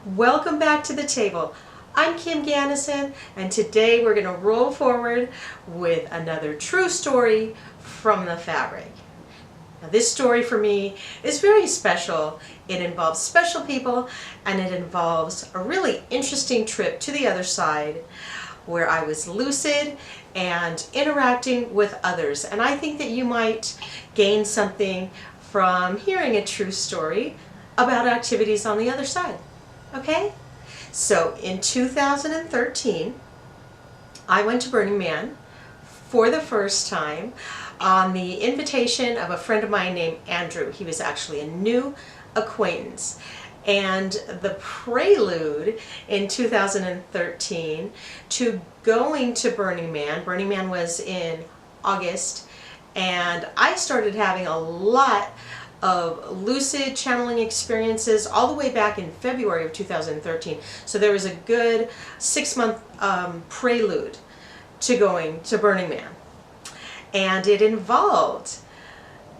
Welcome back to the table. I'm Kim Ganassin, and today we're going to roll forward with another true story from the fabric. Now, this story for me is very special. It involves special people, and it involves a really interesting trip to the other side where I was lucid and interacting with others. And I think that you might gain something from hearing a true story about activities on the other side. Okay? So in 2013, I went to Burning Man for the first time on the invitation of a friend of mine named Andrew. He was actually a new acquaintance. And the prelude in 2013 to going to Burning Man was in August, and I started having a lot of lucid channeling experiences all the way back in February of 2013. So there was a good 6-month prelude to going to Burning Man. And it involved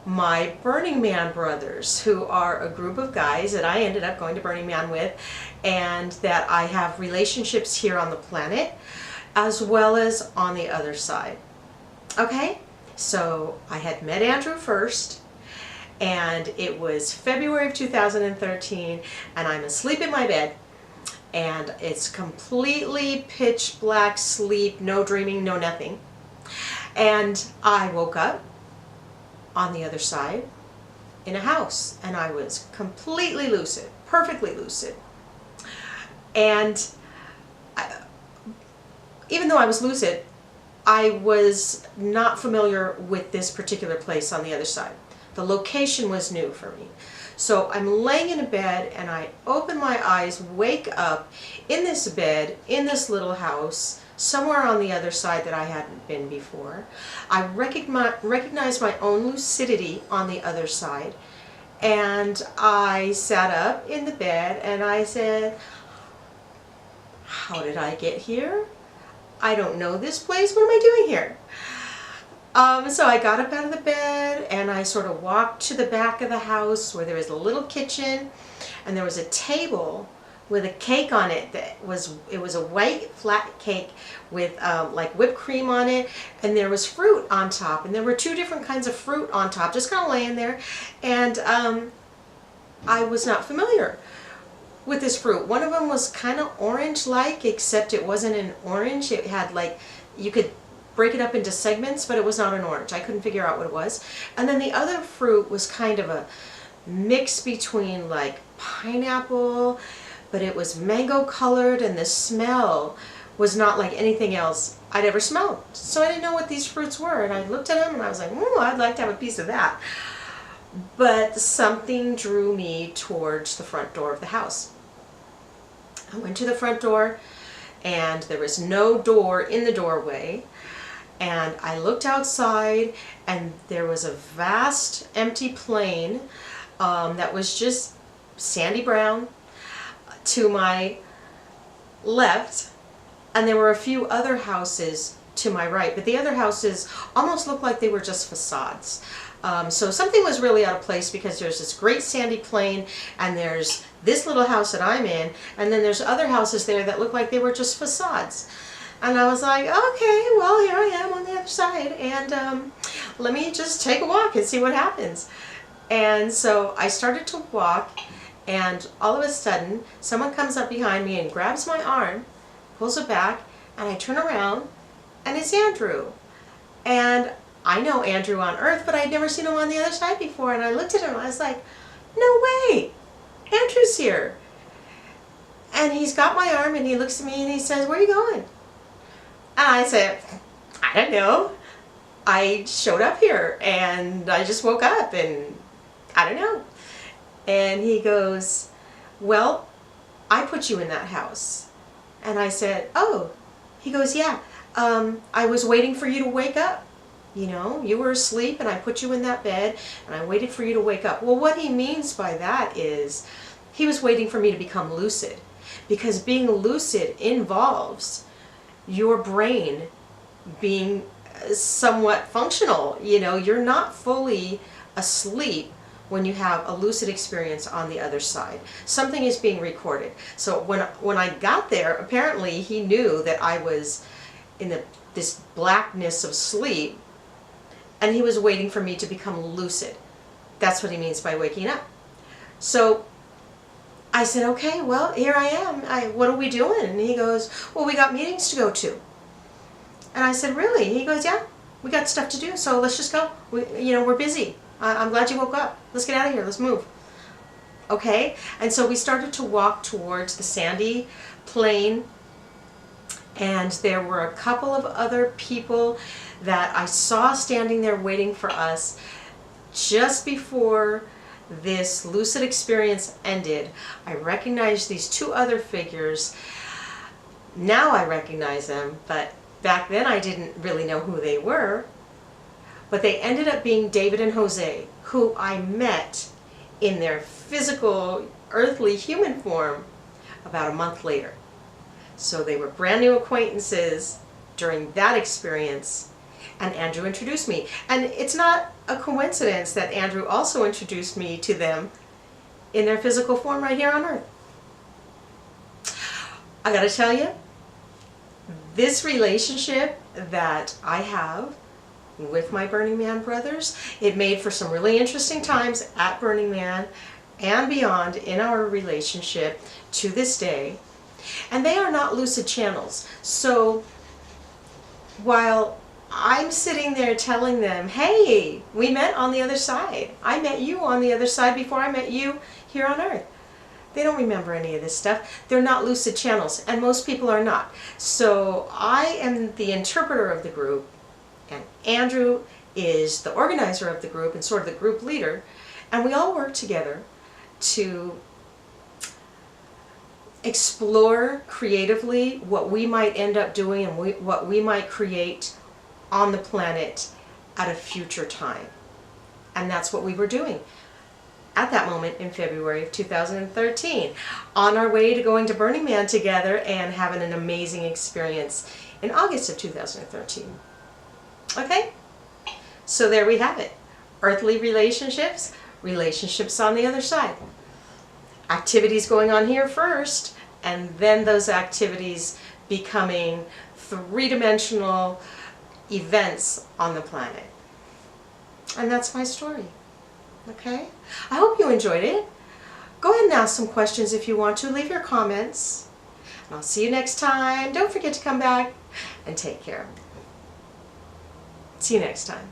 my Burning Man brothers, who are a group of guys that I ended up going to Burning Man with, and that I have relationships here on the planet as well as on the other side. Okay? So I had met Andrew first, and it was February of 2013, and I'm asleep in my bed, and it's completely pitch black sleep, no dreaming, no nothing. And I woke up on the other side in a house, and I was completely lucid, perfectly lucid. And even though I was lucid, I was not familiar with this particular place on the other side. The location was new for me. So I'm laying in a bed, and I open my eyes, wake up in this bed, in this little house, somewhere on the other side that I hadn't been before. I recognize my own lucidity on the other side, and I sat up in the bed and I said, how did I get here? I don't know this place. What am I doing here? So I got up out of the bed, and I sort of walked to the back of the house where there was a little kitchen, and there was a table with a cake on it it was a white flat cake with like whipped cream on it, and there was fruit on top, and there were 2 different kinds of fruit on top, just kind of laying there. And I was not familiar with this fruit. One of them was kind of orange-like, except it wasn't an orange. It had, like, you could break it up into segments, but it was not an orange. I couldn't figure out what it was. And then the other fruit was kind of a mix between like pineapple, but it was mango colored, and the smell was not like anything else I'd ever smelled. So I didn't know what these fruits were, and I looked at them and I was like, I'd like to have a piece of that. But something drew me towards the front door of the house. I went to the front door, and there was no door in the doorway. And I looked outside, and there was a vast empty plain that was just sandy brown to my left, and there were a few other houses to my right, but the other houses almost looked like they were just facades. So something was really out of place, because there's this great sandy plain, and there's this little house that I'm in, and then there's other houses there that look like they were just facades. And I was like, okay, well, here I am on the other side, and let me just take a walk and see what happens. And so I started to walk, and all of a sudden, someone comes up behind me and grabs my arm, pulls it back, and I turn around, and it's Andrew. And I know Andrew on Earth, but I'd never seen him on the other side before, and I looked at him, and I was like, no way, Andrew's here. And he's got my arm, and he looks at me, and he says, where are you going? And I said, I don't know. I showed up here, and I just woke up, and I don't know. And he goes, well, I put you in that house. And I said, oh. He goes, yeah, I was waiting for you to wake up. You know, you were asleep, and I put you in that bed, and I waited for you to wake up. Well, what he means by that is he was waiting for me to become lucid, because being lucid involves your brain being somewhat functional. You know, you're not fully asleep when you have a lucid experience on the other side. Something is being recorded. So when I got there, apparently he knew that I was in this blackness of sleep, and he was waiting for me to become lucid. That's what he means by waking up. So I said, okay, well, here I am. What are we doing? And he goes, well, we got meetings to go to. And I said, really? He goes, yeah, we got stuff to do, so let's just go. We're busy. I'm glad you woke up. Let's get out of here. Let's move. Okay? And so we started to walk towards the sandy plain, and there were a couple of other people that I saw standing there waiting for us. Just before this lucid experience ended, I recognized these two other figures. Now I recognize them, but back then I didn't really know who they were. But they ended up being David and Jose, who I met in their physical, earthly human form about a month later. So they were brand new acquaintances during that experience, and Andrew introduced me. And it's not a coincidence that Andrew also introduced me to them in their physical form right here on Earth. I gotta tell you, this relationship that I have with my Burning Man brothers, it made for some really interesting times at Burning Man and beyond in our relationship to this day. And they are not lucid channels. So while I'm sitting there telling them, hey, we met on the other side. I met you on the other side before I met you here on Earth. They don't remember any of this stuff. They're not lucid channels, and most people are not. So I am the interpreter of the group, and Andrew is the organizer of the group and sort of the group leader, and we all work together to explore creatively what we might end up doing and what we might create on the planet at a future time. And that's what we were doing at that moment in February of 2013, on our way to going to Burning Man together and having an amazing experience in August of 2013. Okay? So there we have it. Earthly relationships, relationships on the other side. Activities going on here first, and then those activities becoming three-dimensional events on the planet. And that's my story. Okay? I hope you enjoyed it. Go ahead and ask some questions if you want to. Leave your comments. And I'll see you next time. Don't forget to come back and take care. See you next time.